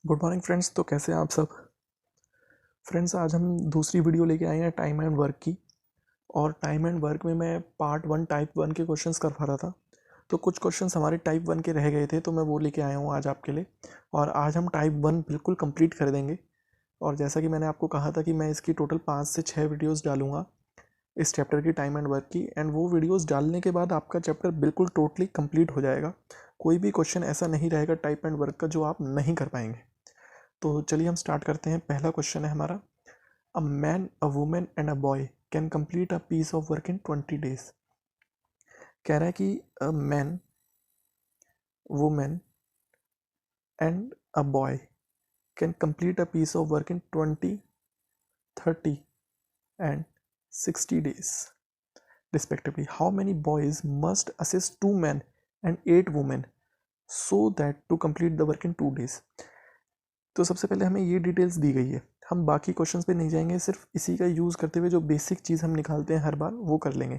Good morning friends. तो कैसे हैं आप सब फ्रेंड्स? आज हम दूसरी वीडियो लेके आए हैं टाइम एंड वर्क की। और टाइम एंड वर्क में मैं पार्ट 1 टाइप 1 के क्वेश्चंस कर पा रहा था। तो कुछ क्वेश्चंस हमारे टाइप 1 के रह गए थे, तो मैं वो लेके आया हूँ आज आपके लिए। और आज हम टाइप 1 बिल्कुल कंप्लीट कर देंगे। और जैसा कि मैंने आपको कहा था कि मैं इसकी टोटल 5 से 6 वीडियोज़ डालूँगा इस चैप्टर की, टाइम एंड वर्क की। एंड वो वीडियोज़ डालने के बाद आपका चैप्टर बिल्कुल टोटली कंप्लीट हो जाएगा। कोई भी क्वेश्चन ऐसा नहीं रहेगा टाइप एंड वर्क का जो आप नहीं कर पाएंगे। तो चलिए हम स्टार्ट करते हैं। पहला क्वेश्चन है हमारा, a man, a women and a boy can complete a piece of work in 20 days. कह रहा है कि a man, women and a boy can complete a piece of work in 20, 30 एंड 60 days respectively. How many boys must assist 2 men and 8 women so that to complete the work in 2 days? तो सबसे पहले हमें ये details दी गई है। हम बाकी क्वेश्चंस पे नहीं जाएंगे, सिर्फ इसी का यूज़ करते हुए जो बेसिक चीज़ हम निकालते हैं हर बार वो कर लेंगे।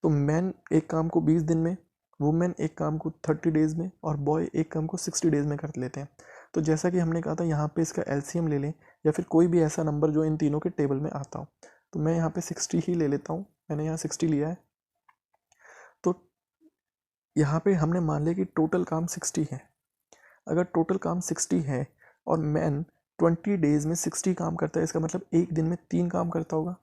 तो मैन एक काम को 20 दिन में, वुमेन एक काम को 30 डेज़ में और बॉय एक काम को 60 डेज़ में कर लेते हैं। तो जैसा कि हमने कहा था, यहाँ पे इसका एलसीएम ले लें या फिर कोई भी ऐसा नंबर जो इन तीनों के टेबल में आता हो। तो मैं यहाँ पे 60 ही ले लेता हूँ, मैंने यहाँ 60 लिया है। तो यहाँ पे हमने मान लिया कि टोटल काम 60 है। अगर टोटल काम 60 है और मैन 20 डेज़ में 60 काम करता है, इसका मतलब एक दिन में 3 काम करता होगा।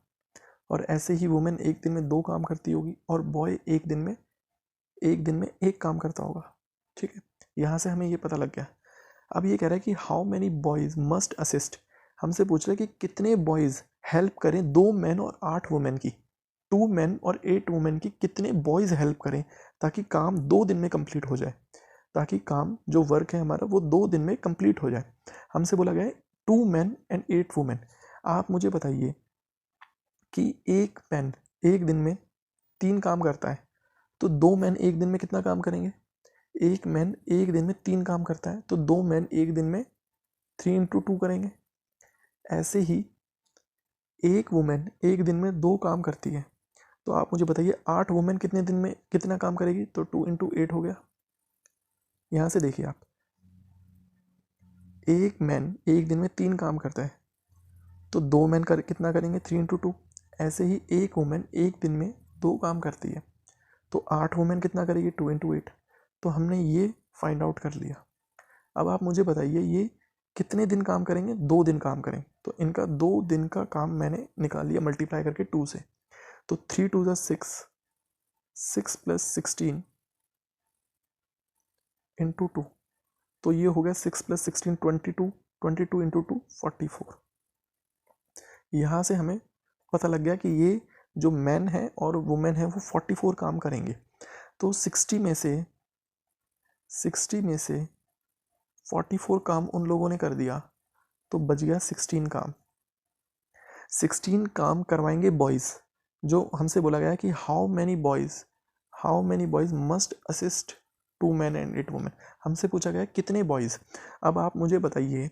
और ऐसे ही वुमेन एक दिन में 2 काम करती होगी और बॉय एक दिन में 1 काम करता होगा। ठीक है, यहाँ से हमें ये पता लग गया। अब ये कह रहा है कि how many boys must assist. हमसे पूछ रहा है कि कितने बॉयज़ हेल्प करें 2 मैन और 8 वुमेन की। 2 मैन और 8 वुमेन की कितने बॉयज़ हेल्प करें ताकि काम 2 दिन में कंप्लीट हो जाए, ताकि काम जो वर्क है हमारा वो 2 दिन में कंप्लीट हो जाए। हमसे बोला गया है 2 मैन एंड 8 वुमेन। आप मुझे बताइए कि एक मैन एक दिन में 3 काम करता है, तो 2 मैन एक दिन में कितना काम करेंगे? एक मैन एक दिन में 3 काम करता है, तो 2 मैन एक दिन में 3 इंटू 2 करेंगे। ऐसे ही एक वुमेन एक दिन में 2 काम करती है, तो आप मुझे बताइए 8 वुमेन कितने दिन में कितना काम करेगी? तो 2 इंटू 8 हो गया। यहाँ से देखिए आप, एक मैन एक दिन में 3 काम करता है, तो 2 मैन कितना करेंगे? 3 इंटू 2। ऐसे ही एक वुमेन एक दिन में 2 काम करती है, तो 8 वुमेन कितना करेगी? 2 इंटू 8। तो हमने ये फाइंड आउट कर लिया। अब आप मुझे बताइए ये कितने दिन काम करेंगे? 2 दिन काम करेंगे। तो इनका 2 दिन का काम मैंने निकाल लिया मल्टीप्लाई करके 2 से। तो 3 2 ज़ा 6, 6 प्लस 16 इंटू 2। तो ये हो गया 6 प्लस 16 22, 22 इंटू 2 44। यहाँ से हमें पता लग गया कि ये जो मैन है और वुमेन है वो 44 काम करेंगे। तो 60 में से 44 काम उन लोगों ने कर दिया, तो बच गया 16 काम। 16 काम करवाएंगे बॉयज़। जो हमसे बोला गया है कि how many boys must assist 2 man and 8 women. हमसे पूछा गया कितने बॉयज़। अब आप मुझे बताइए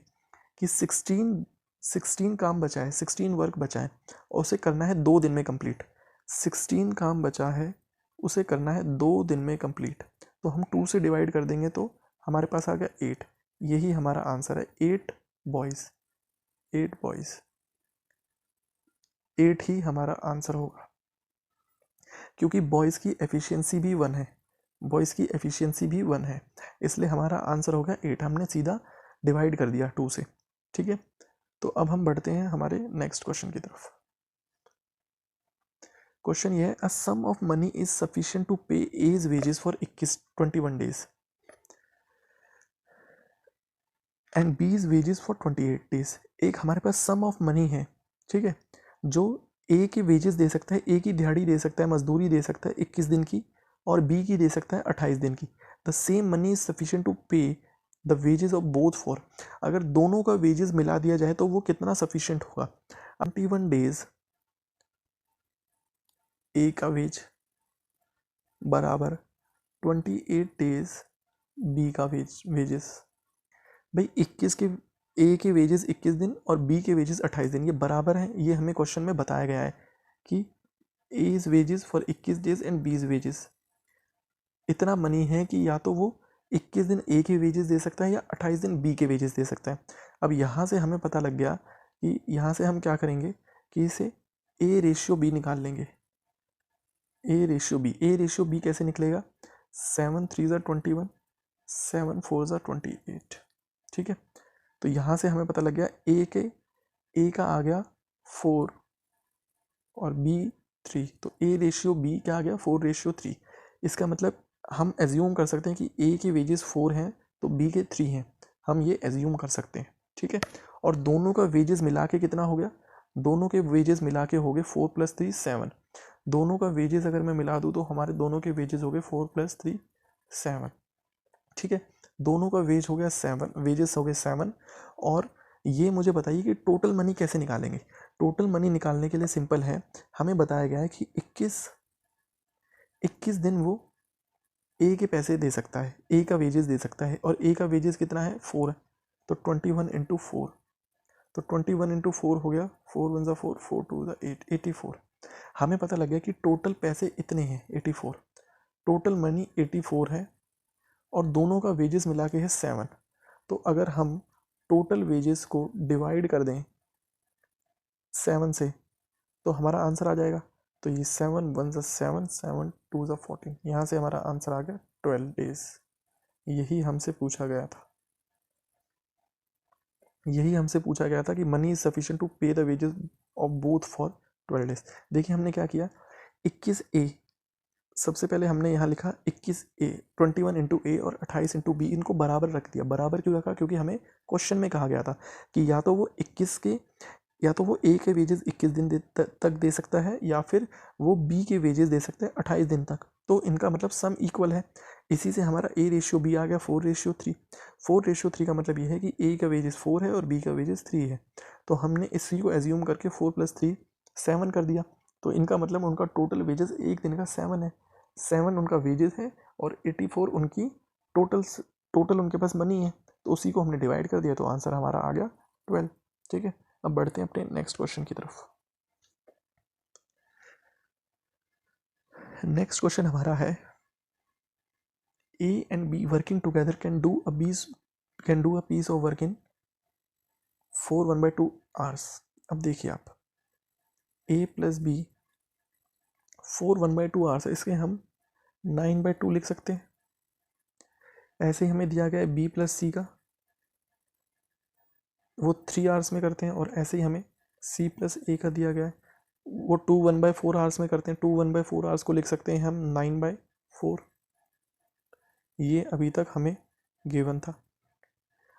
कि 16 काम बचा है, 16 वर्क बचा है और उसे करना है 2 दिन में कंप्लीट। 16 काम बचा है, उसे करना है 2 दिन में कंप्लीट। तो हम 2 से डिवाइड कर देंगे तो हमारे पास आ गया 8। यही हमारा आंसर है, 8 बॉयज़। 8 ही हमारा आंसर होगा, क्योंकि बॉयज़ की एफिशिएंसी भी 1 है। इसलिए हमारा आंसर होगा 8। हमने सीधा डिवाइड कर दिया 2 से। ठीक है, तो अब हम बढ़ते हैं हमारे नेक्स्ट क्वेश्चन की तरफ। क्वेश्चन ये है, a sum of money is sufficient to pay as wages for 21 days and B's wages for 28 days. एक हमारे पास सम ऑफ मनी है, ठीक है, जो ए के वेजेस दे सकता है, ए की दिहाड़ी दे सकता है, मजदूरी दे सकता है 21 दिन की, और बी की दे सकता है 28 दिन की। The same money is sufficient to pay the wages of both for. अगर दोनों का वेजेस मिला दिया जाए तो वो कितना सफिशिएंट होगा? 21 डेज ए का वेज बराबर 28 डेज बी का वेजेस। भाई 21 के ए के वेजेस 21 दिन और बी के वेजेस 28 दिन, ये बराबर हैं। ये हमें क्वेश्चन में बताया गया है कि A is wages for 21 days and B is wages. इतना मनी है कि या तो वो 21 दिन ए के वेजेस दे सकता है या 28 दिन बी के वेजेस दे सकता है। अब यहाँ से हमें पता लग गया कि यहाँ से हम क्या करेंगे कि इसे ए रेशियो बी निकाल लेंगे। ए रेशियो बी कैसे निकलेगा? 7 3 ज़ा 21, 7 4 ज़ा 28। ठीक है, तो यहाँ से हमें पता लग गया ए का आ गया 4 और बी 3, तो ए रेशियो बी क्या आ गया? 4:3। इसका मतलब हम एज्यूम कर सकते हैं कि ए के वेजेस 4 हैं तो बी के 3 हैं, हम ये एज्यूम कर सकते हैं। ठीक है, और दोनों का वेजेस मिला के कितना हो गया? दोनों के वेजेस मिला के हो गए 4 + 3 7। दोनों का वेजेस अगर मैं मिला दूँ तो हमारे दोनों के वेजेस हो गए 4 + 3 7। ठीक है, दोनों का वेज हो गया 7, वेजेस हो गए 7। और ये मुझे बताइए कि टोटल मनी कैसे निकालेंगे? टोटल मनी निकालने के लिए सिंपल है, हमें बताया गया है कि 21 दिन वो ए के पैसे दे सकता है, ए का वेजेस दे सकता है, और ए का वेजेस कितना है? 4 है, तो 21 × 4, तो 21 × 4 हो गया 4 1 ज़ा 4, 4 2 ज़ा 8, 84। हमें पता लग गया कि टोटल पैसे इतने हैं 84, टोटल मनी 84 है और दोनों का वेजेस मिला के है 7। तो अगर हम टोटल वेजेस को डिवाइड कर दें 7 से तो हमारा आंसर आ जाएगा। तो ये 7 1 ज़ा 7, 7 2 ज़ा 14, यहाँ से हमारा आंसर आ गया 12 डेज। यही हमसे पूछा गया था कि money is sufficient to pay the wages of both for 12 days. देखिए हमने क्या किया, 21A, सबसे पहले हमने यहाँ लिखा 21A, 21 × ए और 28 × बी, इनको बराबर रख दिया। बराबर क्यों रखा? क्योंकि हमें क्वेश्चन में कहा गया था कि या तो वो ए के वेजेस 21 दिन तक दे सकता है या फिर वो बी के वेजेस दे सकता है 28 दिन तक, तो इनका मतलब सम इक्वल है। इसी से हमारा ए रेशियो बी आ गया 4:3। 4:3 का मतलब ये है कि ए का वेजेस 4 है और बी का वेजेस 3 है, तो हमने इसी को एज्यूम करके 4 + 3 7 कर दिया। तो इनका मतलब उनका टोटल वेजेस एक दिन का 7 है, 7 उनका वेजेस है और 84 उनकी टोटल उनके पास मनी है, तो उसी को हमने डिवाइड कर दिया, तो आंसर हमारा आ गया 12। ठीक है, अब बढ़ते हैं अपने नेक्स्ट क्वेश्चन की तरफ। नेक्स्ट क्वेश्चन हमारा है, A and B working together can do a piece of work in 4 1/2 hours. अब देखिए आप, ए + बी 4 1/2 आवर्स है, इसके हम 9/2 लिख सकते हैं। ऐसे ही हमें दिया गया है बी + सी का, वो 3 आवर्स में करते हैं, और ऐसे ही हमें सी + ए का दिया गया है, वो 2 1/4 आवर्स में करते हैं। 2 1/4 आवर्स को लिख सकते हैं हम 9/4। ये अभी तक हमें गिवन था।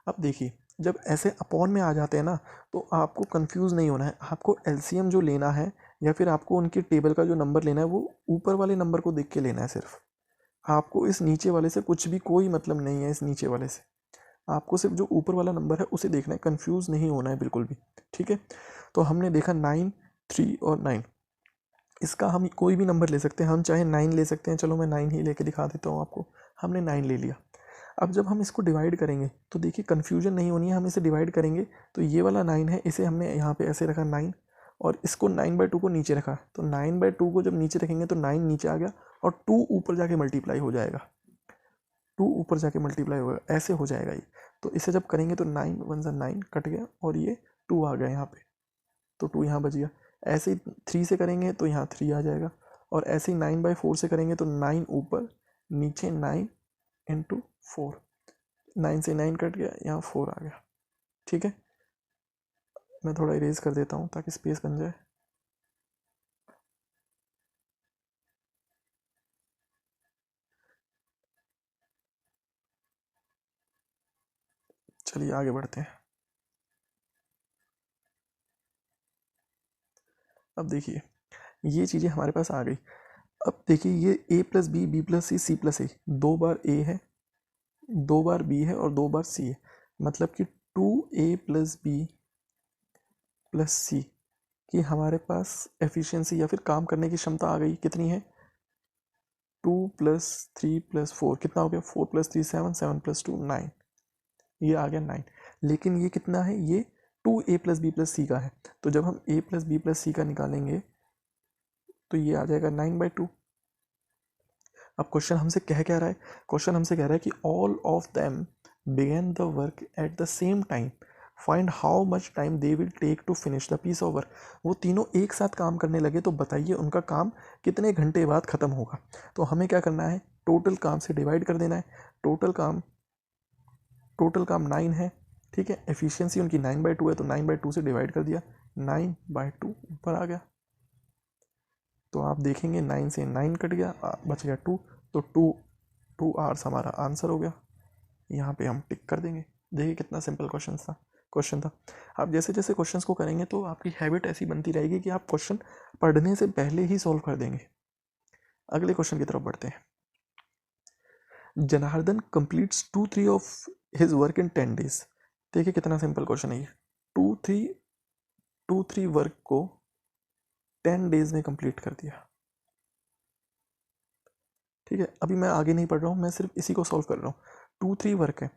अब देखिए, जब ऐसे अपॉन में आ जाते हैं ना, तो आपको कंफ्यूज नहीं होना है, आपको एलसीएम जो लेना है या फिर आपको उनके टेबल का जो नंबर लेना है वो ऊपर वाले नंबर को देख के लेना है सिर्फ। आपको इस नीचे वाले से कुछ भी कोई मतलब नहीं है, इस नीचे वाले से आपको सिर्फ जो ऊपर वाला नंबर है उसे देखना है, कंफ्यूज नहीं होना है बिल्कुल भी। ठीक है, तो हमने देखा 9 3 और 9, इसका हम कोई भी नंबर ले सकते हैं, हम चाहे 9 ले सकते हैं। चलो मैं 9 ही लेके दिखा देता हूँ आपको। हमने 9 ले लिया। अब जब हम इसको डिवाइड करेंगे तो देखिए कन्फ्यूजन नहीं होनी है, हम इसे डिवाइड करेंगे तो ये वाला 9 है, इसे हमने यहाँ पे ऐसे रखा 9, और इसको 9/2 को नीचे रखा, तो 9/2 को जब नीचे रखेंगे तो 9 नीचे आ गया और 2 ऊपर जाके मल्टीप्लाई हो जाएगा, 2 ऊपर जाके मल्टीप्लाई होगा, ऐसे हो जाएगा ये। तो इसे जब करेंगे तो 9 1 ज़ा 9 कट गया और ये 2 आ गया यहाँ पे, तो 2 यहाँ बच गया। ऐसे ही 3 से करेंगे तो यहाँ 3 आ जाएगा, और ऐसे ही 9/4 से करेंगे तो 9 ऊपर, नीचे 9 × 4, 9 से 9 कट गया, यहाँ 4 आ गया। ठीक है, मैं थोड़ा इरेज कर देता हूँ ताकि स्पेस बन जाए। चलिए आगे बढ़ते हैं। अब देखिए ये चीज़ें हमारे पास आ गई। अब देखिए ये a + b, b + c, c + a, 2 bar a है, 2 बार b है और 2 बार c है, मतलब कि 2a + b + c कि हमारे पास एफिशिएंसी या फिर काम करने की क्षमता आ गई, कितनी है? 2 + 3 + 4 कितना हो गया? 4 + 3 7, 7 + 2 9, ये आ गया 9। लेकिन ये कितना है? ये 2a + b + c का है, तो जब हम a + b + c का निकालेंगे तो ये आ जाएगा 9/2। अब क्वेश्चन हमसे कह क्या रहा है, क्वेश्चन हमसे कह रहा है कि all of them began the work at the same time, find how much time they will take to finish the piece of work. वो तीनों एक साथ काम करने लगे तो बताइए उनका काम कितने घंटे बाद ख़त्म होगा। तो हमें क्या करना है, टोटल काम से डिवाइड कर देना है। टोटल काम 9 है, ठीक है। एफिशिएंसी उनकी 9/2 है, तो 9/2 से डिवाइड कर दिया, 9/2 ऊपर आ गया। तो आप देखेंगे 9 से 9 कट गया, बच गया 2, तो 2 आवर्स हमारा आंसर हो गया। यहाँ पे हम टिक कर देंगे। देखिए कितना सिंपल क्वेश्चन था। आप जैसे जैसे क्वेश्चंस को करेंगे तो आपकी हैबिट ऐसी बनती रहेगी कि आप क्वेश्चन पढ़ने से पहले ही सॉल्व कर देंगे। अगले क्वेश्चन की तरफ बढ़ते हैं। Janardan completes 2-3 of his work in 10 days। देखिए कितना सिंपल क्वेश्चन है ये। 2-3 वर्क को 10 days में कंप्लीट कर दिया, ठीक है। अभी मैं आगे नहीं पढ़ रहा हूँ, मैं सिर्फ इसी को सॉल्व कर रहा हूँ। 2-3 वर्क है,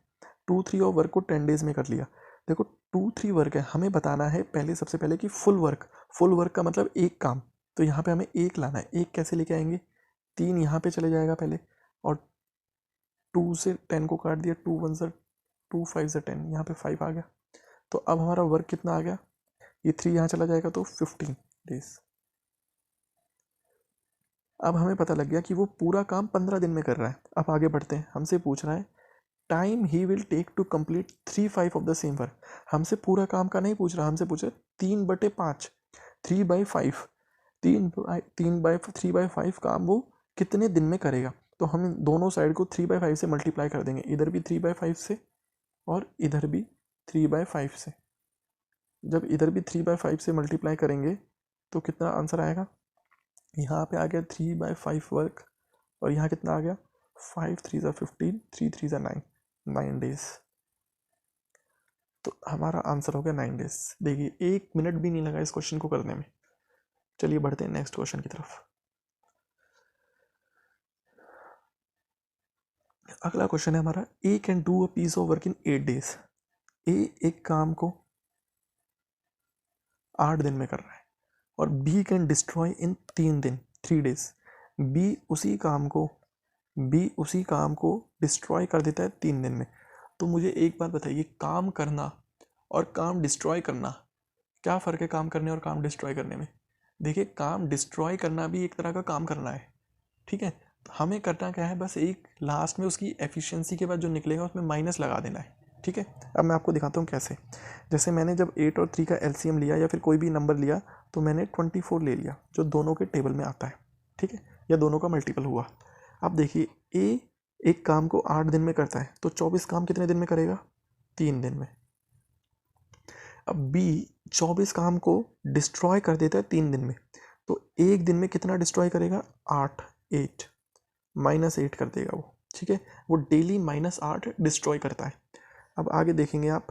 2-3 और वर्क को 10 days में कर लिया। देखो 2-3 वर्क है, हमें बताना है पहले, सबसे पहले कि फुल वर्क का मतलब एक काम। तो यहाँ पे हमें एक लाना है। एक कैसे लेके आएंगे, 3 यहाँ पे चले जाएगा पहले, और 2 से 10 को काट दिया, 2 1 से 2 5 से 10, यहाँ पे 5 आ गया। तो अब हमारा वर्क कितना आ गया, ये 3 यहाँ चला जाएगा तो 15 days। अब हमें पता लग गया कि वो पूरा काम 15 दिन में कर रहा है। अब आगे बढ़ते हैं, हमसे पूछ रहा है time he will take to complete 3/5 of the same work. हमसे पूरा काम का नहीं पूछ रहा, हमसे पूछ रहा 3/5, 3/5, 3/5 काम वो कितने दिन में करेगा। तो हम दोनों साइड को 3/5 से मल्टीप्लाई कर देंगे, इधर भी 3/5 से और इधर भी 3/5 से। जब इधर भी 3/5 से मल्टीप्लाई करेंगे तो कितना आंसर आएगा, यहाँ पे आ गया 3/5 वर्क, और यहाँ कितना आ गया 5 3 15, 3 3 9 days। तो हमारा आंसर हो गया 9 days। देखिए 1 मिनट भी नहीं लगा इस क्वेश्चन को करने में। चलिए बढ़ते हैं नेक्स्ट क्वेश्चन की तरफ। अगला क्वेश्चन है हमारा, A can do a piece of work in 8 days। A एक काम को 8 दिन में कर रहा है, और बी कैन डिस्ट्रॉय इन 3 दिन, 3 days। बी उसी काम को डिस्ट्रॉय कर देता है 3 दिन में। तो मुझे एक बात बताइए, काम करना और काम डिस्ट्रॉय करना, क्या फ़र्क है काम करने और काम डिस्ट्रॉय करने में। देखिए काम डिस्ट्रॉय करना भी एक तरह का काम करना है, ठीक है। तो हमें करना क्या है, बस एक लास्ट में उसकी एफिशिएंसी के बाद जो निकलेगा उसमें माइनस लगा देना है, ठीक है। अब मैं आपको दिखाता हूँ कैसे। जैसे मैंने जब 8 और 3 का एलसीएम लिया या फिर कोई भी नंबर लिया, तो मैंने 24 ले लिया जो दोनों के टेबल में आता है, ठीक है, या दोनों का मल्टीपल हुआ। अब देखिए ए एक काम को 8 दिन में करता है, तो 24 काम कितने दिन में करेगा, 3 दिन में। अब बी 24 काम को डिस्ट्रॉय कर देता है 3 दिन में, तो एक दिन में कितना डिस्ट्रॉय करेगा, 8 -8 कर देगा वो, ठीक है। वो डेली -8 डिस्ट्रॉय करता है। अब आगे देखेंगे आप,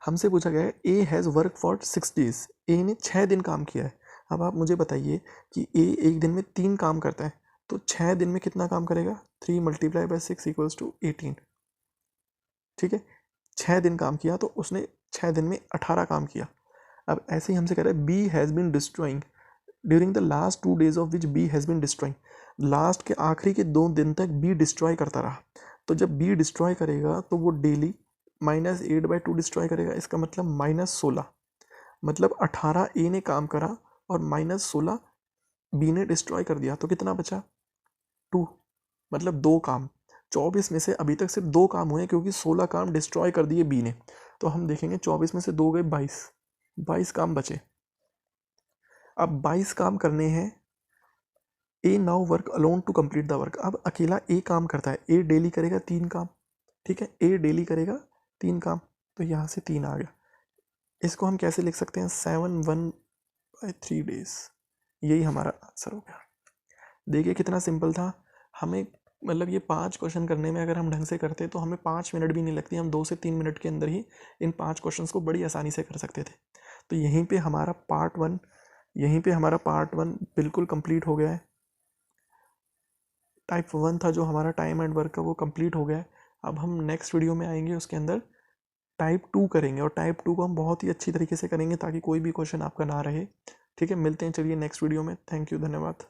हमसे पूछा गया है A has work for 6 days। ए ने 6 दिन काम किया है। अब आप मुझे बताइए कि ए एक दिन में 3 काम करता है, तो 6 दिन में कितना काम करेगा, 3 × 6 = 18, ठीक है। 6 दिन काम किया तो उसने 6 दिन में 18 काम किया। अब ऐसे ही हमसे कह रहा है B has been destroying during the last 2 days of which B has been destroying. Last के आखिरी के 2 दिन तक बी डिस्ट्रॉय करता रहा। तो जब बी डिस्ट्रॉय करेगा तो वो डेली -8/2 डिस्ट्रॉय करेगा। इसका मतलब -16, मतलब 18 ए ने काम करा और -16 बी ने डिस्ट्रॉय कर दिया, तो कितना बचा 2, मतलब 2 काम। 24 में से अभी तक सिर्फ 2 काम हुए क्योंकि 16 काम डिस्ट्रॉय कर दिए बी ने। तो हम देखेंगे 24 में से 2 गए 22 काम बचे। अब 22 काम करने हैं। A now work alone to complete the work. अब अकेला ए काम करता है, ए डेली करेगा 3 काम, ठीक है, ए डेली करेगा 3 काम, तो यहाँ से 3 आ गया। इसको हम कैसे लिख सकते हैं, 7/1/3 days। यही हमारा आंसर हो गया। देखिए कितना सिंपल था। हमें मतलब ये 5 क्वेश्चन करने में अगर हम ढंग से करते तो हमें 5 मिनट भी नहीं लगती, हम 2 से 3 मिनट के अंदर ही इन 5 क्वेश्चंस को बड़ी आसानी से कर सकते थे। तो यहीं पे हमारा पार्ट 1 बिल्कुल कंप्लीट हो गया है। टाइप 1 था जो हमारा टाइम एंड वर्क का, वो कंप्लीट हो गया है। अब हम नेक्स्ट वीडियो में आएंगे, उसके अंदर टाइप 2 करेंगे, और टाइप 2 को हम बहुत ही अच्छी तरीके से करेंगे ताकि कोई भी क्वेश्चन आपका ना रहे, ठीक है। मिलते हैं चलिए नेक्स्ट वीडियो में। थैंक यू, धन्यवाद।